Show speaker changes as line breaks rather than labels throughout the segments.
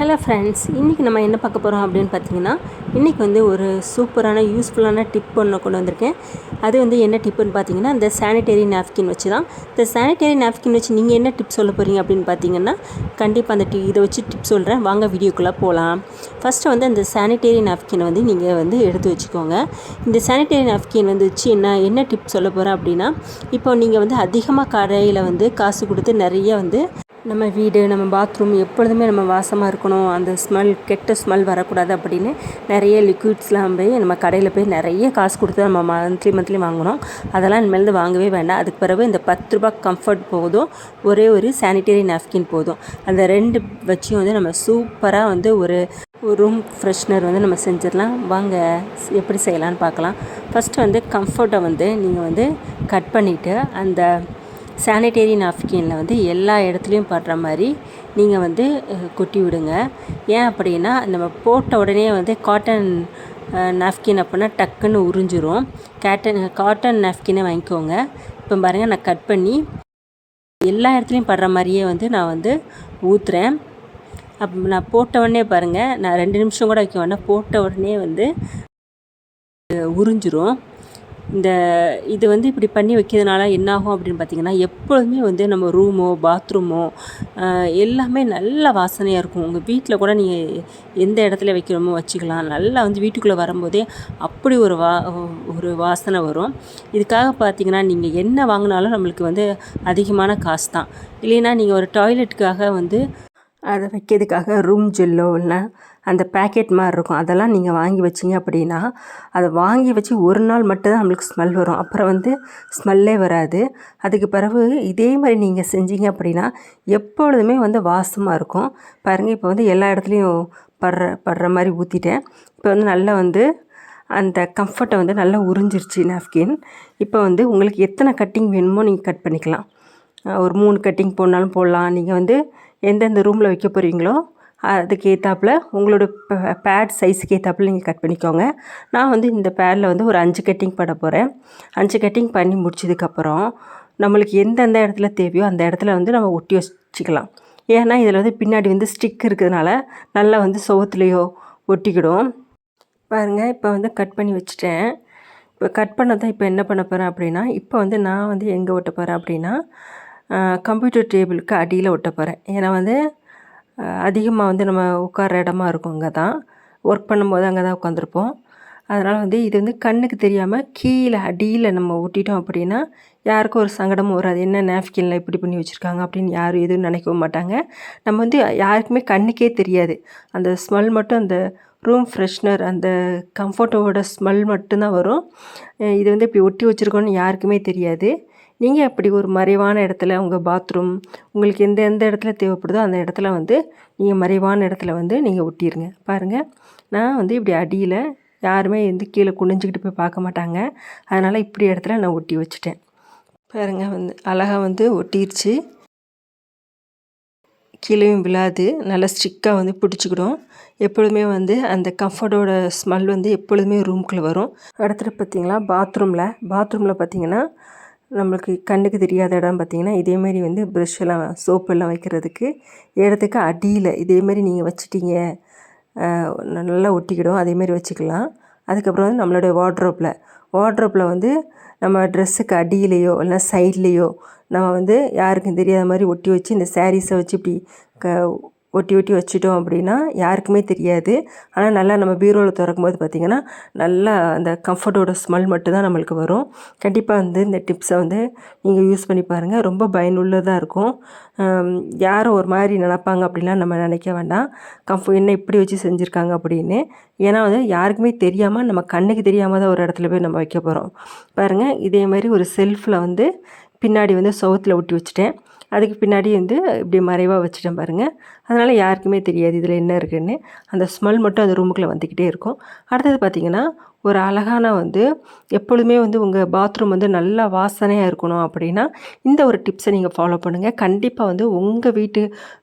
Hello friends, இன்றைக்கி நம்ம என்ன பார்க்க போகிறோம் அப்படின்னு பார்த்தீங்கன்னா, இன்றைக்கி வந்து ஒரு சூப்பரான யூஸ்ஃபுல்லான டிப் ஒன்று கொண்டு வந்திருக்கேன். அது வந்து என்ன டிப்புன்னு பார்த்தீங்கன்னா, இந்த சானிடரி நாப்கின் வச்சு தான். இந்த சானிடரி நாப்கின் வச்சு நீங்கள் என்ன டிப் சொல்ல போகிறீங்க அப்படின்னு பார்த்தீங்கன்னா, கண்டிப்பாக அந்த இதை வச்சு டிப் சொல்கிறேன். வாங்க வீடியோக்குள்ளே போகலாம். ஃபஸ்ட்டு வந்து அந்த சானிடரி நாப்கினை வந்து நீங்கள் வந்து எடுத்து வச்சுக்கோங்க. இந்த சானிடரி நாப்கின் வந்து வச்சு என்ன டிப் சொல்ல போகிறேன் அப்படின்னா, இப்போ நீங்கள் வந்து அதிகமாக கடையில் வந்து காசு கொடுத்து நிறைய வந்து நம்ம வீடு, நம்ம பாத்ரூம் எப்பொழுதுமே நம்ம வாசமாக இருக்கணும், அந்த கெட்ட ஸ்மெல் வரக்கூடாது அப்படின்னு நிறைய லிக்விட்ஸ்லாம் போய் நம்ம கடையில் போய் நிறைய காசு கொடுத்து நம்ம மந்த்லி வாங்கணும். அதெல்லாம் இனிமேல் வாங்கவே வேண்டாம். அதுக்கு பிறகு இந்த 10 ரூபா கம்ஃபர்ட் போதும், ஒரே ஒரு சானிடரி நாப்கின் போதும். அந்த 2 வச்சும் வந்து நம்ம சூப்பராக வந்து ஒரு ரூம் ஃப்ரெஷ்னர் வந்து நம்ம செஞ்சிடலாம். வாங்க எப்படி செய்யலான்னு பார்க்கலாம். ஃபஸ்ட்டு வந்து கம்ஃபர்ட்டை வந்து நீங்கள் வந்து கட் பண்ணிவிட்டு அந்த சானிடரி நாப்கினில் வந்து எல்லா இடத்துலையும் படுற மாதிரி நீங்கள் வந்து கொட்டி விடுங்க. ஏன் அப்படின்னா, நம்ம போட்ட உடனே வந்து காட்டன் நாப்கின் அப்படின்னா டக்குன்னு உறிஞ்சிரும். காட்டன் நாப்கினை வாங்கிக்கோங்க. இப்போ பாருங்கள், நான் கட் பண்ணி எல்லா இடத்துலையும் படுற மாதிரியே வந்து நான் வந்து ஊற்றுறேன். அப்போ நான் போட்ட உடனே பாருங்கள், நான் 2 நிமிஷம் கூட வைக்க வேண்டாம், போட்ட உடனே வந்து உறிஞ்சிரும். இது வந்து இப்படி பண்ணி வைக்கிறதுனால என்னாகும் அப்படின்னு பார்த்திங்கன்னா, எப்பொழுதுமே வந்து நம்ம ரூமோ பாத்ரூமோ எல்லாமே நல்ல வாசனையாக இருக்கும். உங்கள் வீட்டில் கூட நீங்கள் எந்த இடத்துல வைக்கிறோமோ வச்சுக்கலாம். நல்லா வந்து வீட்டுக்குள்ளே வரும்போதே அப்படி ஒரு வாசனை வரும். இதுக்காக பார்த்திங்கன்னா, நீங்கள் என்ன வாங்கினாலும் நம்மளுக்கு வந்து அதிகமான காசு தான். இல்லைன்னா நீங்கள் ஒரு டாய்லெட்டுக்காக வந்து அதை வைக்கிறதுக்காக ரூம் ஜெல்லோ இல்லை அந்த பேக்கெட் மாதிரி இருக்கும், அதெல்லாம் நீங்கள் வாங்கி வச்சிங்க அப்படின்னா, அதை வாங்கி வச்சு ஒரு நாள் மட்டும்தான் நம்மளுக்கு ஸ்மெல் வரும். அப்புறம் வந்து ஸ்மெல்லே வராது. அதுக்கு பிறகு இதே மாதிரி நீங்கள் செஞ்சீங்க அப்படின்னா எப்பொழுதுமே வந்து வாசமாக இருக்கும். பாருங்கள், இப்போ வந்து எல்லா இடத்துலையும் படுற மாதிரி ஊற்றிட்டேன். இப்போ வந்து நல்லா வந்து அந்த கம்ஃபர்ட்டை வந்து நல்லா உறிஞ்சிருச்சு நாப்கின். இப்போ வந்து உங்களுக்கு எத்தனை கட்டிங் வேணுமோ நீங்கள் கட் பண்ணிக்கலாம். ஒரு 3 கட்டிங் போடனாலும் போடலாம். நீங்கள் வந்து எந்தெந்த ரூமில் வைக்க போகிறீங்களோ அதுக்கு ஏற்றாப்புல உங்களோட பேட் சைஸுக்கு ஏற்றாப்புல நீங்கள் கட் பண்ணிக்கோங்க. நான் வந்து இந்த பேடில் வந்து ஒரு 5 கட்டிங் பண்ண போகிறேன். 5 கட்டிங் பண்ணி முடிச்சதுக்கப்புறம் நம்மளுக்கு எந்தெந்த இடத்துல தேவையோ அந்த இடத்துல வந்து நம்ம ஒட்டி வச்சுக்கலாம். ஏன்னா இதில் வந்து பின்னாடி வந்து ஸ்டிக் இருக்கிறதுனால நல்லா வந்து சுவத்துலேயோ ஒட்டிக்கிடும். பாருங்கள், இப்போ வந்து கட் பண்ணி வச்சுட்டேன். இப்போ கட் பண்ணதான் இப்போ என்ன பண்ண போகிறேன் அப்படின்னா, இப்போ வந்து நான் வந்து எங்கே ஒட்ட போகிறேன் அப்படின்னா, கம்ப்யூட்டர் டேபிளுக்கு அடியில் ஒட்ட போகிறேன். ஏன்னா வந்து அதிகமாக வந்து நம்ம உட்கார இடமா இருக்கும், அங்கே தான் ஒர்க் பண்ணும்போது அங்கே தான் உட்காந்துருப்போம். அதனால் வந்து இது வந்து கண்ணுக்கு தெரியாமல் கீழே அடியில் நம்ம ஒட்டிட்டோம் அப்படின்னா யாருக்கும் ஒரு சங்கடமும் வராது. என்ன நாப்கினில் இப்படி பண்ணி வச்சுருக்காங்க அப்படின்னு யாரும் எதுவும் நினைக்கவும் மாட்டாங்க. நம்ம வந்து யாருக்குமே கண்ணுக்கே தெரியாது. அந்த ஸ்மெல் மட்டும், அந்த ரூம் ஃப்ரெஷ்னர், அந்த கம்ஃபர்ட்டோட ஸ்மெல் மட்டும்தான் வரும். இது வந்து இப்படி ஒட்டி வச்சுருக்கோன்னு யாருக்குமே தெரியாது. நீங்கள் அப்படி ஒரு மறைவான இடத்துல உங்கள் பாத்ரூம் உங்களுக்கு எந்த இடத்துல தேவைப்படுதோ அந்த இடத்துல வந்து நீங்கள் மறைவான இடத்துல வந்து நீங்கள் ஒட்டிடுங்க. பாருங்கள், நான் வந்து இப்படி அடியில் யாருமே வந்து கீழே குனிஞ்சிக்கிட்டு போய் பார்க்க மாட்டாங்க. அதனால் இப்படி இடத்துல நான் ஒட்டி வச்சுட்டேன். பாருங்கள், வந்து அழகாக வந்து ஒட்டிடுச்சு. கீழேயும் விழாது, நல்லா ஸ்ட்ரிக்காக வந்து பிடிச்சிக்கிடும். எப்பொழுதுமே வந்து அந்த கம்ஃபர்ட்டோட ஸ்மெல் வந்து எப்பொழுதுமே ரூம்குள்ளே வரும். அடுத்தது பார்த்திங்களா, பாத்ரூமில் பார்த்திங்கன்னா நம்மளுக்கு கண்ணுக்கு தெரியாத இடம் பார்த்திங்கன்னா, இதேமாரி வந்து ப்ரெஷ்ஷெல்லாம் சோப்பெல்லாம் வைக்கிறதுக்கு இடத்துக்கு அடியில் இதேமாரி நீங்கள் வச்சிட்டிங்க நல்லா ஒட்டிக்கிடும். அதேமாரி வச்சுக்கலாம். அதுக்கப்புறம் வந்து நம்மளுடைய வார்ட்ரோப்பில் வந்து நம்ம ட்ரெஸ்ஸுக்கு அடியிலையோ இல்லை சைட்லேயோ நம்ம வந்து யாருக்கும் தெரியாத மாதிரி ஒட்டி வச்சு இந்த சாரீஸை வச்சு இப்படி ஒட்டி வச்சிட்டோம் அப்படின்னா யாருக்குமே தெரியாது. ஆனால் நல்லா நம்ம பீரோவில் திறக்கும்போது பார்த்திங்கன்னா நல்லா அந்த கம்ஃபர்ட்டோட ஸ்மெல் மட்டும்தான் நம்மளுக்கு வரும். கண்டிப்பாக வந்து இந்த டிப்ஸை வந்து நீங்கள் யூஸ் பண்ணி பாருங்கள். ரொம்ப பயனுள்ளதாக இருக்கும். யாரும் ஒரு மாதிரி நினைப்பாங்க அப்படின்லாம் நம்ம நினைக்க வேண்டாம். என்ன இப்படி வச்சு செஞ்சுருக்காங்க அப்படின்னு. ஏன்னா வந்து யாருக்குமே தெரியாமல், நம்ம கண்ணுக்கு தெரியாமல் தான் ஒரு இடத்துல போய் நம்ம வைக்க போகிறோம். பாருங்கள், இதே மாதிரி ஒரு செல்ஃபில் வந்து பின்னாடி வந்து சுவத்தில் ஒட்டி வச்சுட்டேன். அதுக்கு பின்னாடி வந்து இப்படி மறைவாக வச்சுட்டேன் பாருங்கள். அதனால் யாருக்குமே தெரியாது இதில் என்ன இருக்குதுன்னு. அந்த ஸ்மெல் மட்டும் அந்த ரூமுக்குள்ளே வந்துக்கிட்டே இருக்கும். அடுத்தது பார்த்திங்கன்னா, ஒரு அழகான வந்து எப்பொழுதுமே வந்து உங்கள் பாத்ரூம் வந்து நல்லா வாசனையாக இருக்கணும் அப்படின்னா இந்த ஒரு டிப்ஸை நீங்கள் ஃபாலோ பண்ணுங்கள். கண்டிப்பாக வந்து உங்கள் வீட்டு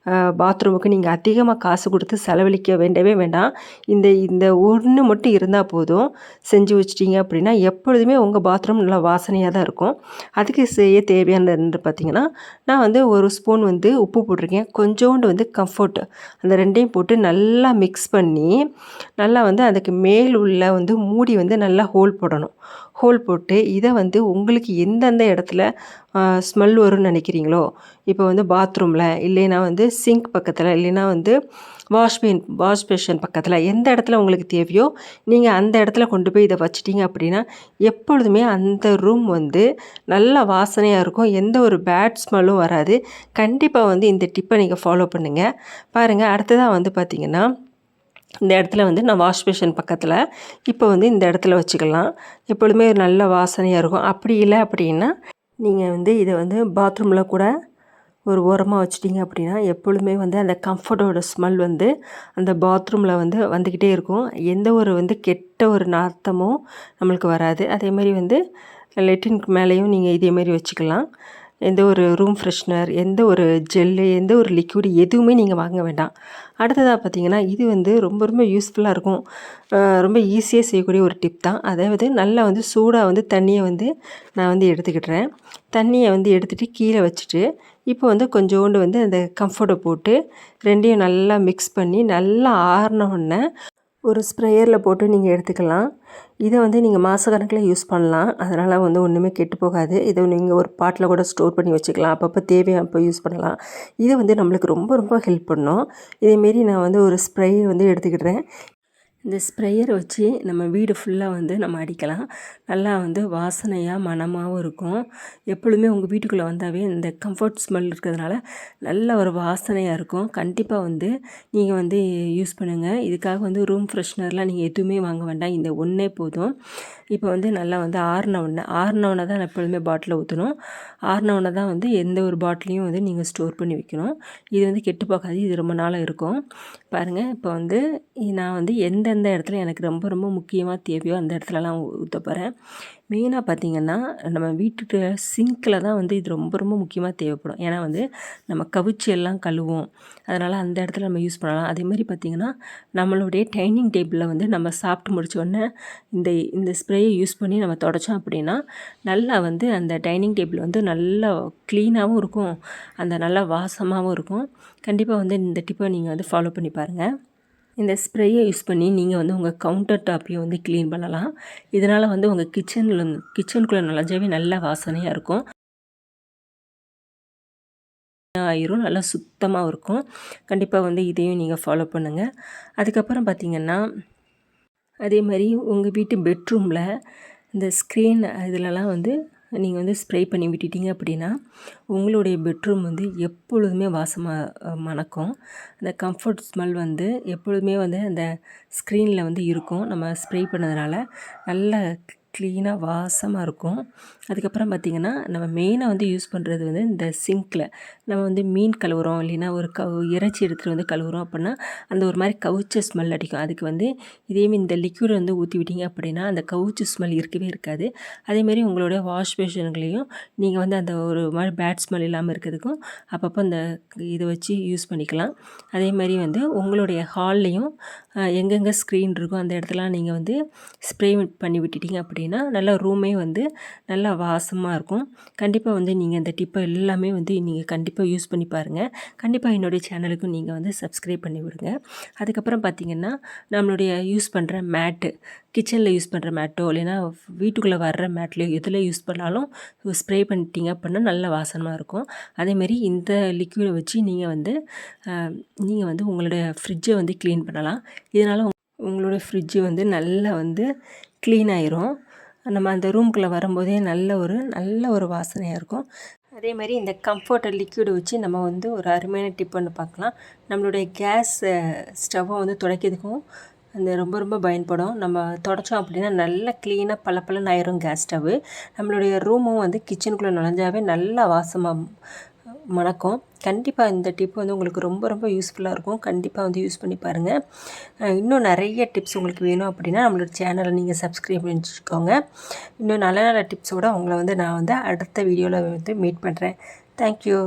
பாத்ரூமுக்கு நீங்கள் அதிகமாக காசு கொடுத்து செலவழிக்க வேண்டவே வேண்டாம். இந்த இந்த ஒன்று மட்டும் இருந்தால் போதும். செஞ்சு வச்சிட்டிங்க அப்படின்னா எப்பொழுதுமே உங்கள் பாத்ரூம் நல்லா வாசனையாக தான் இருக்கும். அதுக்கு செய்ய தேவையானது பார்த்திங்கன்னா, நான் வந்து ஒரு ஸ்பூன் வந்து உப்பு போட்டிருக்கேன். கொஞ்சோண்டு வந்து கம்ஃபர்ட், அந்த ரெண்டையும் போட்டு நல்லா மிக்ஸ் பண்ணி நல்லா வந்து அதுக்கு மேல் உள்ள வந்து மூடி வந்து நல்லா ஹோல் போடணும். ஹோல் போட்டு இதை வந்து உங்களுக்கு எந்தெந்த இடத்துல ஸ்மெல் வரும்னு நினைக்கிறீங்களோ, இப்போ வந்து பாத்ரூமில், இல்லைன்னா வந்து சிங்க் பக்கத்தில், இல்லைன்னா வந்து வாஷ் பேஷன் பக்கத்தில் எந்த இடத்துல உங்களுக்கு தேவையோ நீங்கள் அந்த இடத்துல கொண்டு போய் இதை வச்சிட்டிங்க அப்படின்னா எப்பொழுதுமே அந்த ரூம் வந்து நல்ல வாசனையாக இருக்கும். எந்த ஒரு பேட் ஸ்மெல்லும் வராது. கண்டிப்பாக வந்து இந்த டிப்பை நீங்கள் ஃபாலோ பண்ணுங்கள். பாருங்கள், அடுத்ததாக வந்து பார்த்திங்கன்னா இந்த இடத்துல வந்து நான் வாஷ் பேஷன் பக்கத்தில் இப்போ வந்து இந்த இடத்துல வச்சுக்கலாம். எப்பொழுதுமே நல்ல வாசனையாக இருக்கும். அப்படி இல்லை அப்படின்னா நீங்கள் வந்து இதை வந்து பாத்ரூமில் கூட ஒரு ஓரமாக வச்சிட்டிங்க அப்படின்னா எப்பொழுதுமே வந்து அந்த கம்ஃபர்ட்டோட ஸ்மெல் வந்து அந்த பாத்ரூமில் வந்து வந்துக்கிட்டே இருக்கும். எந்த ஒரு வந்து கெட்ட ஒரு நாற்றமும் நம்மளுக்கு வராது. அதேமாதிரி வந்து லெட்டினுக்கு மேலேயும் நீங்கள் இதேமாரி வச்சுக்கலாம். எந்த ஒரு ரூம் ஃப்ரெஷ்னர், எந்த ஒரு ஜெல்லு, எந்த ஒரு லிக்விட் எதுவுமே நீங்கள் வாங்க வேண்டாம். அடுத்ததாக பார்த்திங்கன்னா இது வந்து ரொம்ப ரொம்ப யூஸ்ஃபுல்லாக இருக்கும். ரொம்ப ஈஸியாக செய்யக்கூடிய ஒரு டிப் தான். அதாவது நல்லா வந்து சூடாக வந்து தண்ணியை வந்து நான் வந்து எடுத்துக்கிட்டுறேன். தண்ணியை வந்து எடுத்துகிட்டு கீழே வச்சுட்டு இப்போ வந்து கொஞ்சோண்டு வந்து அந்த கம்ஃபர்ட்டை போட்டு ரெண்டையும் நல்லா மிக்ஸ் பண்ணி நல்லா ஆறினோடனே ஒரு ஸ்ப்ரேயரில் போட்டு நீங்கள் எடுத்துக்கலாம். இதை வந்து நீங்கள் மாதக்கணக்கில் யூஸ் பண்ணலாம். அதனால் வந்து ஒன்றுமே கெட்டு போகாது. இதை நீங்கள் ஒரு பாட்டில் கூட ஸ்டோர் பண்ணி வச்சுக்கலாம். அப்பப்போ தேவையானப்போ யூஸ் பண்ணலாம். இது வந்து நம்மளுக்கு ரொம்ப ரொம்ப ஹெல்ப் பண்ணும். இதேமாரி நான் வந்து ஒரு ஸ்ப்ரே வந்து எடுத்துக்கிட்டேன். இந்த ஸ்ப்ரேயரை வச்சு நம்ம வீடு ஃபுல்லாக வந்து நம்ம அடிக்கலாம். நல்லா வந்து வாசனையாக மணமாகவும் இருக்கும். எப்பொழுதுமே உங்கள் வீட்டுக்குள்ளே வந்தாவே இந்த கம்ஃபர்ட் ஸ்மெல் இருக்கிறதுனால நல்ல ஒரு வாசனையாக இருக்கும். கண்டிப்பாக வந்து நீங்கள் வந்து யூஸ் பண்ணுங்கள். இதுக்காக வந்து ரூம் ஃப்ரெஷ்னர்லாம் நீங்கள் எதுவுமே வாங்க வேண்டாம். இந்த ஒன்றே போதும். இப்போ வந்து நல்லா வந்து ஆறினவுடனே தான் நான் எப்பொழுதுமே பாட்டிலில் ஊற்றணும். ஆறினவுடனே தான் வந்து எந்த ஒரு பாட்டிலையும் வந்து நீங்கள் ஸ்டோர் பண்ணி வைக்கணும். இது வந்து கெட்டு போகாது. இது ரொம்ப நாளாக இருக்கும். பாருங்கள், இப்போ வந்து நான் வந்து எந்தெந்த இடத்துல எனக்கு ரொம்ப ரொம்ப முக்கியமாக தேவையோ அந்த இடத்துலலாம் ஊற்ற போகிறேன். மெயினாக பார்த்திங்கன்னா நம்ம வீட்டுக்கு சிங்க்கில் தான் வந்து இது ரொம்ப ரொம்ப முக்கியமாக தேவைப்படும். ஏன்னா வந்து நம்ம கவிச்சி எல்லாம் கழுவோம். அதனால் அந்த இடத்துல நம்ம யூஸ் பண்ணலாம். அதேமாதிரி பார்த்திங்கன்னா நம்மளுடைய டைனிங் டேபிளில் வந்து நம்ம சாப்பிட்டு முடித்தோடனே இந்த ஸ்ப்ரேயை யூஸ் பண்ணி நம்ம தொடச்சோம் அப்படின்னா நல்லா வந்து அந்த டைனிங் டேபிள் வந்து நல்லா க்ளீனாகவும் இருக்கும். அந்த நல்லா வாசமாகவும் இருக்கும். கண்டிப்பாக வந்து இந்த டிப்பை நீங்கள் வந்து ஃபாலோ பண்ணி பாருங்கள். இந்த ஸ்ப்ரேயை யூஸ் பண்ணி நீங்கள் வந்து உங்கள் கவுண்டர் டாப்பையும் வந்து க்ளீன் பண்ணலாம். இதனால் வந்து உங்கள் கிச்சனுக்குள்ளே நுழைஞ்சாவே நல்ல வாசனையாக இருக்கும். ஆயிரும், நல்லா சுத்தமாக இருக்கும். கண்டிப்பாக வந்து இதையும் நீங்கள் ஃபாலோ பண்ணுங்கள். அதுக்கப்புறம் பார்த்திங்கன்னா அதே மாதிரி உங்கள் வீட்டு பெட்ரூமில் இந்த ஸ்க்ரீன் இதிலலாம் வந்து நீங்கள் வந்து ஸ்ப்ரே பண்ணி விட்டுட்டீங்க அப்படின்னா உங்களுடைய பெட்ரூம் வந்து எப்பொழுதுமே வாசமாக மணக்கும். அந்த கம்ஃபர்ட் ஸ்மெல் வந்து எப்பொழுதுமே வந்து அந்த ஸ்க்ரீனில் வந்து இருக்கும். நம்ம ஸ்ப்ரே பண்ணதுனால நல்ல க்ளீனாக வாசமாக இருக்கும். அதுக்கப்புறம் பார்த்திங்கன்னா நம்ம மெயினாக வந்து யூஸ் பண்ணுறது வந்து இந்த சிங்க்கில் நம்ம வந்து மீன் கழுவுறோம், இல்லைன்னா ஒரு இறைச்சி எடுத்துகிட்டு வந்து கழுவுறோம் அப்படின்னா அந்த ஒரு மாதிரி கவுச்ச ஸ்மெல் அடிக்கும். அதுக்கு வந்து இதேமாரி இந்த லிக்விட் வந்து ஊற்றி விட்டீங்க அப்படின்னா அந்த கவுச்சு ஸ்மெல் இருக்கவே இருக்காது. அதேமாரி உங்களுடைய வாஷ் பேஷன்களையும் நீங்கள் வந்து அந்த ஒரு மாதிரி பேட் ஸ்மெல் இல்லாமல் இருக்கிறதுக்கும் அப்பப்போ அந்த இதை வச்சு யூஸ் பண்ணிக்கலாம். அதேமாதிரி வந்து உங்களுடைய ஹால்லையும் எங்கெங்கே ஸ்க்ரீன் இருக்கோ அந்த இடத்துலாம் நீங்கள் வந்து ஸ்ப்ரே பண்ணி விட்டுட்டீங்க அப்படின்னா நல்லா ரூமே வந்து நல்லா வாசமாக இருக்கும். கண்டிப்பாக வந்து நீங்கள் இந்த டிப்பை எல்லாமே வந்து நீங்கள் கண்டிப்பாக யூஸ் பண்ணி பாருங்கள். கண்டிப்பாக என்னுடைய சேனலுக்கும் நீங்கள் வந்து சப்ஸ்கிரைப் பண்ணி விடுங்க. அதுக்கப்புறம் பார்த்திங்கன்னா நம்மளுடைய யூஸ் பண்ணுற மேட்டு, கிச்சனில் யூஸ் பண்ணுற மேட்டோ இல்லைன்னா வீட்டுக்குள்ளே வர்ற மேட்லேயோ எதில் யூஸ் பண்ணாலும் ஸ்ப்ரே பண்ணிட்டீங்க அப்படின்னா நல்ல வாசனமாக இருக்கும். அதேமாரி இந்த லிக்விடை வச்சு நீங்கள் வந்து உங்களுடைய ஃப்ரிட்ஜை வந்து க்ளீன் பண்ணலாம். இதனால் உங்களோட ஃப்ரிட்ஜு வந்து நல்லா வந்து க்ளீன் ஆயிரும். நம்ம அந்த ரூம்குள்ளே வரும்போதே நல்ல ஒரு வாசனையாக இருக்கும். அதே மாதிரி இந்த கம்ஃபர்ட்டர் லிக்விடை வச்சு நம்ம வந்து ஒரு அருமையான டிப் ஒன்று பார்க்கலாம். நம்மளுடைய கேஸ் ஸ்டவ்வை வந்து துடைக்கிறதுக்கும் அந்த ரொம்ப ரொம்ப பயன்படும். நம்ம தொடச்சோம் அப்படின்னா நல்லா க்ளீனாக பளபளன்னு ஆயிரும் கேஸ் ஸ்டவ்வு. நம்மளுடைய ரூமும் வந்து கிச்சனுக்குள்ளே நுழைஞ்சாவே நல்லா வாசமாக மணக்கும். கண்டிப்பாக இந்த டிப் வந்து உங்களுக்கு ரொம்ப ரொம்ப யூஸ்ஃபுல்லாக இருக்கும். கண்டிப்பாக வந்து யூஸ் பண்ணி பாருங்கள். இன்னும் நிறைய டிப்ஸ் உங்களுக்கு வேணும் அப்படின்னா நம்மளோட சேனலை நீங்கள் சப்ஸ்கிரைப் பண்ணி வச்சுக்கோங்க. இன்னும் நல்ல நல்ல டிப்ஸோடு உங்களை வந்து நான் வந்து அடுத்த வீடியோவில் வந்து மீட் பண்ணுறேன். தேங்க்யூ.